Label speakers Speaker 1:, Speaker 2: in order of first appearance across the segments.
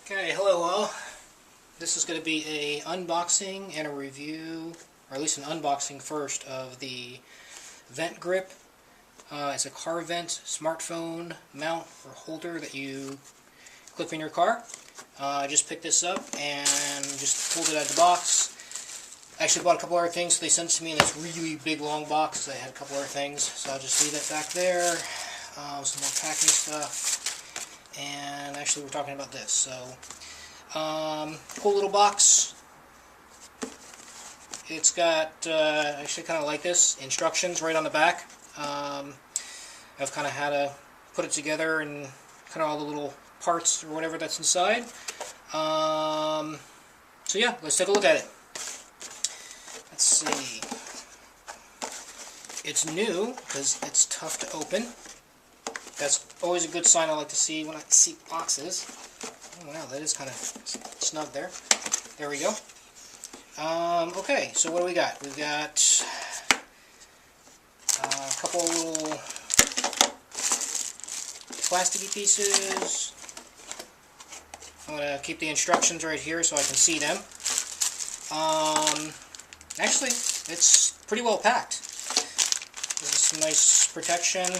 Speaker 1: Okay, hello all. This is going to be a unboxing and a review, or at least an unboxing first, of the VentGrip. It's a car vent smartphone mount or holder that you clip in your car. I just picked this up and just pulled it out of the box. I actually bought a couple other things, so they sent it to me in this really big long box. They had a couple other things, so I'll just leave that back there. Some more packing stuff. And actually we're talking about this. So, cool little box. It's got, I actually kind of like this, instructions right on the back. I've kind of had to put it together and kind of all the little parts or whatever that's inside. So yeah, let's take a look at it. Let's see. It's new because it's tough to open. That's always a good sign I like to see when I see boxes. Oh wow, that is kind of snug there. There we go. Okay, so what do we got? We've got a couple little plasticky pieces. I'm going to keep the instructions right here so I can see them. Actually, it's pretty well packed. This is some nice protection,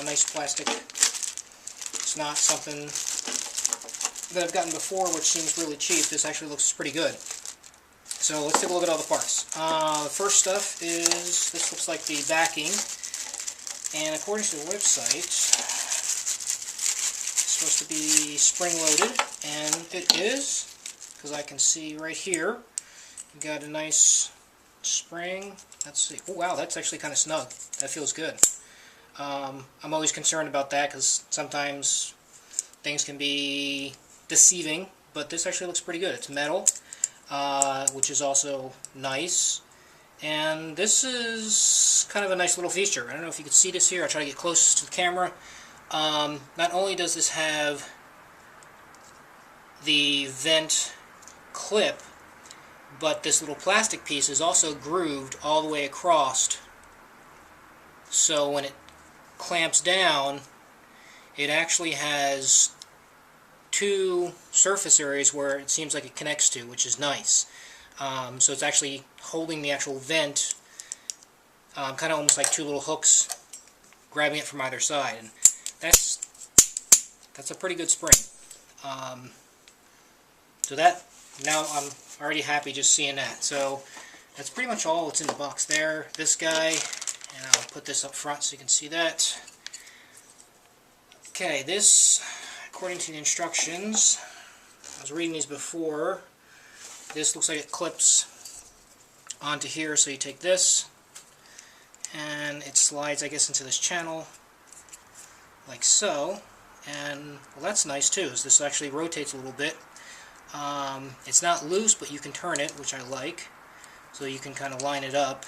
Speaker 1: nice plastic. It's not something that I've gotten before, which seems really cheap. This actually looks pretty good. So let's take a look at all the parts. The first stuff is, this looks like the backing, and according to the website, it's supposed to be spring-loaded, and it is, because I can see right here, you got a nice spring. Let's see. Oh wow, that's actually kind of snug. That feels good. I'm always concerned about that because sometimes things can be deceiving, but this actually looks pretty good. It's metal, which is also nice, and this is kind of a nice little feature. I don't know if you can see this here. I'll try to get close to the camera. Not only does this have the vent clip, but this little plastic piece is also grooved all the way across, so when it clamps down, it actually has two surface areas where it seems like it connects to, which is nice. So it's actually holding the actual vent, kind of almost like two little hooks grabbing it from either side, and that's a pretty good spring. So that, now I'm already happy just seeing that. So that's pretty much all that's in the box there. This guy, and I'll put this up front so you can see that. Okay, this, according to the instructions, I was reading these before, this looks like it clips onto here, so you take this, and it slides, I guess, into this channel, like so, and, well, that's nice too, is this actually rotates a little bit. It's not loose, but you can turn it, which I like, so you can kind of line it up.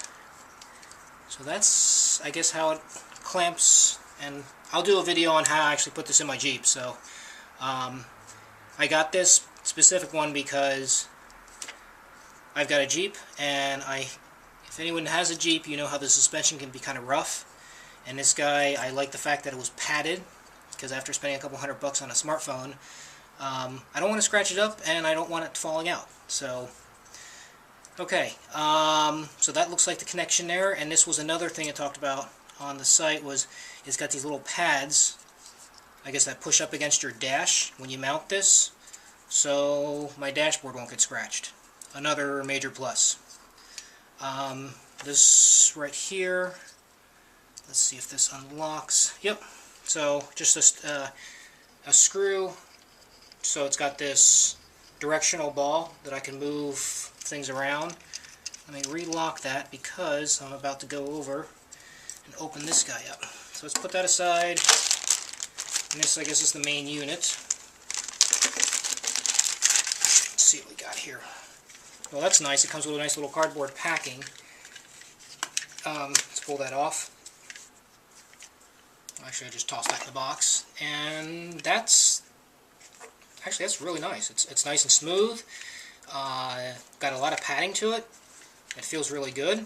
Speaker 1: So that's, I guess, how it clamps, and I'll do a video on how I actually put this in my Jeep. So I got this specific one because I've got a Jeep, and if anyone has a Jeep, you know how the suspension can be kind of rough, and this guy, I like the fact that it was padded, because after spending a couple $100 on a smartphone, I don't want to scratch it up, and I don't want it falling out. So, okay, so that looks like the connection there, and this was another thing I talked about on the site, was it's got these little pads, I guess, that push up against your dash when you mount this, so my dashboard won't get scratched. Another major plus. This right here, let's see if this unlocks. Yep, so just a screw. So it's got this directional ball that I can move things around. Let me relock that because I'm about to go over and open this guy up. So let's put that aside. And this, I guess, is the main unit. Let's see what we got here. Well, that's nice. It comes with a nice little cardboard packing. Let's pull that off. Actually, I just tossed that in the box. And that's really nice. It's nice and smooth. Got a lot of padding to it. It feels really good.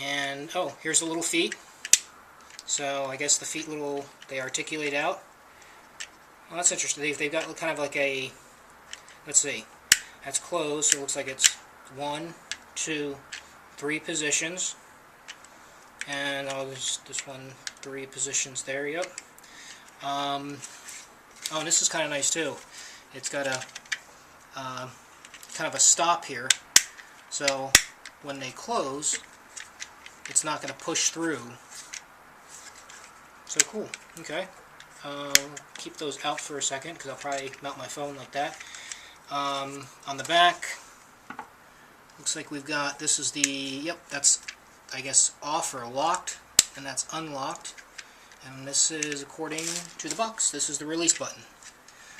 Speaker 1: And, oh, here's the little feet. So I guess the feet they articulate out. Well, that's interesting. They've got kind of like a, let's see, that's closed, so it looks like it's 1, 2, 3 positions. And there's this one, 3 positions there, yep. Oh, and this is kind of nice too. It's got a kind of a stop here, so when they close, it's not going to push through. So cool. Okay. Keep those out for a second because I'll probably mount my phone like that. On the back, looks like we've got, this is the, yep, that's, I guess, off or locked, and that's unlocked. And this is, according to the box, this is the release button.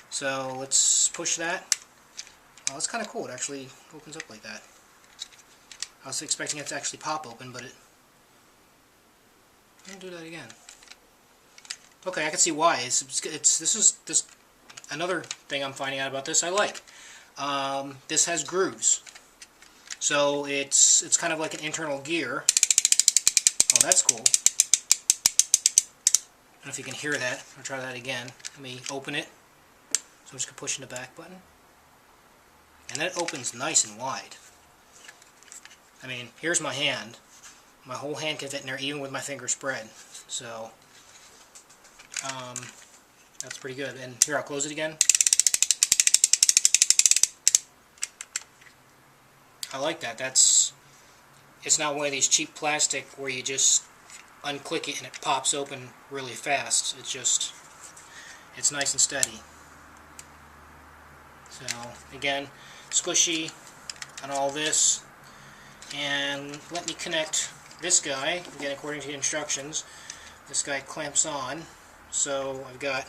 Speaker 1: So let's push that. Oh, it's kind of cool. It actually opens up like that. I was expecting it to actually pop open, but it didn't do that again. Okay, I can see why. This is another thing I'm finding out about this I like. This has grooves, so it's kind of like an internal gear. Oh, that's cool. I don't know if you can hear that. I'll try that again. Let me open it. So I'm just going to push in the back button. And then it opens nice and wide. I mean, here's my hand. My whole hand can fit in there even with my finger spread. So, that's pretty good. And here, I'll close it again. I like that. It's not one of these cheap plastic where you just unclick it and it pops open really fast. It's nice and steady. So, again, squishy on all this. And let me connect this guy, again according to the instructions. This guy clamps on, so I've got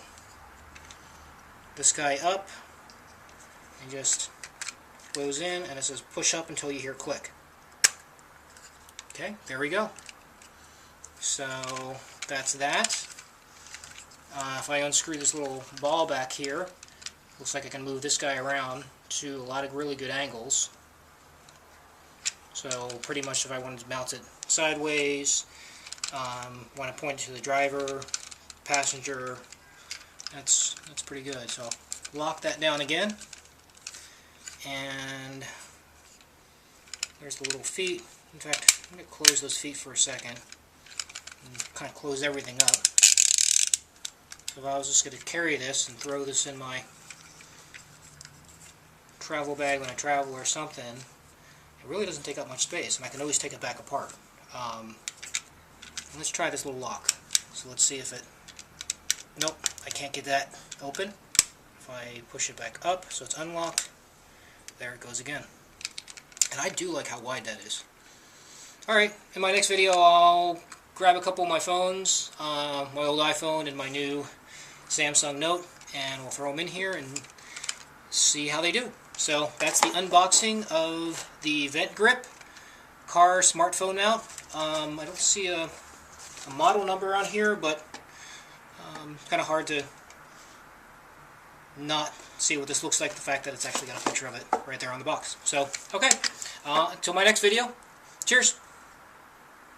Speaker 1: this guy up, and just goes in, and it says push up until you hear click. Okay, there we go. So that's that. If I unscrew this little ball back here, looks like I can move this guy around to a lot of really good angles. So pretty much if I wanted to mount it sideways, want to point it to the driver, passenger, that's pretty good. So lock that down again, and there's the little feet. In fact, I'm going to close those feet for a second and kind of close everything up. So if I was just going to carry this and throw this in my travel bag when I travel or something, it really doesn't take up much space, and I can always take it back apart. Let's try this little lock. So let's see if it... Nope, I can't get that open. If I push it back up, so it's unlocked, there it goes again. And I do like how wide that is. Alright, in my next video I'll grab a couple of my phones, my old iPhone and my new Samsung Note, and we'll throw them in here and see how they do. So that's the unboxing of the VentGrip car smartphone mount. I don't see a model number on here, but it's kind of hard to not see what this looks like, the fact that it's actually got a picture of it right there on the box. So, okay, until my next video, cheers!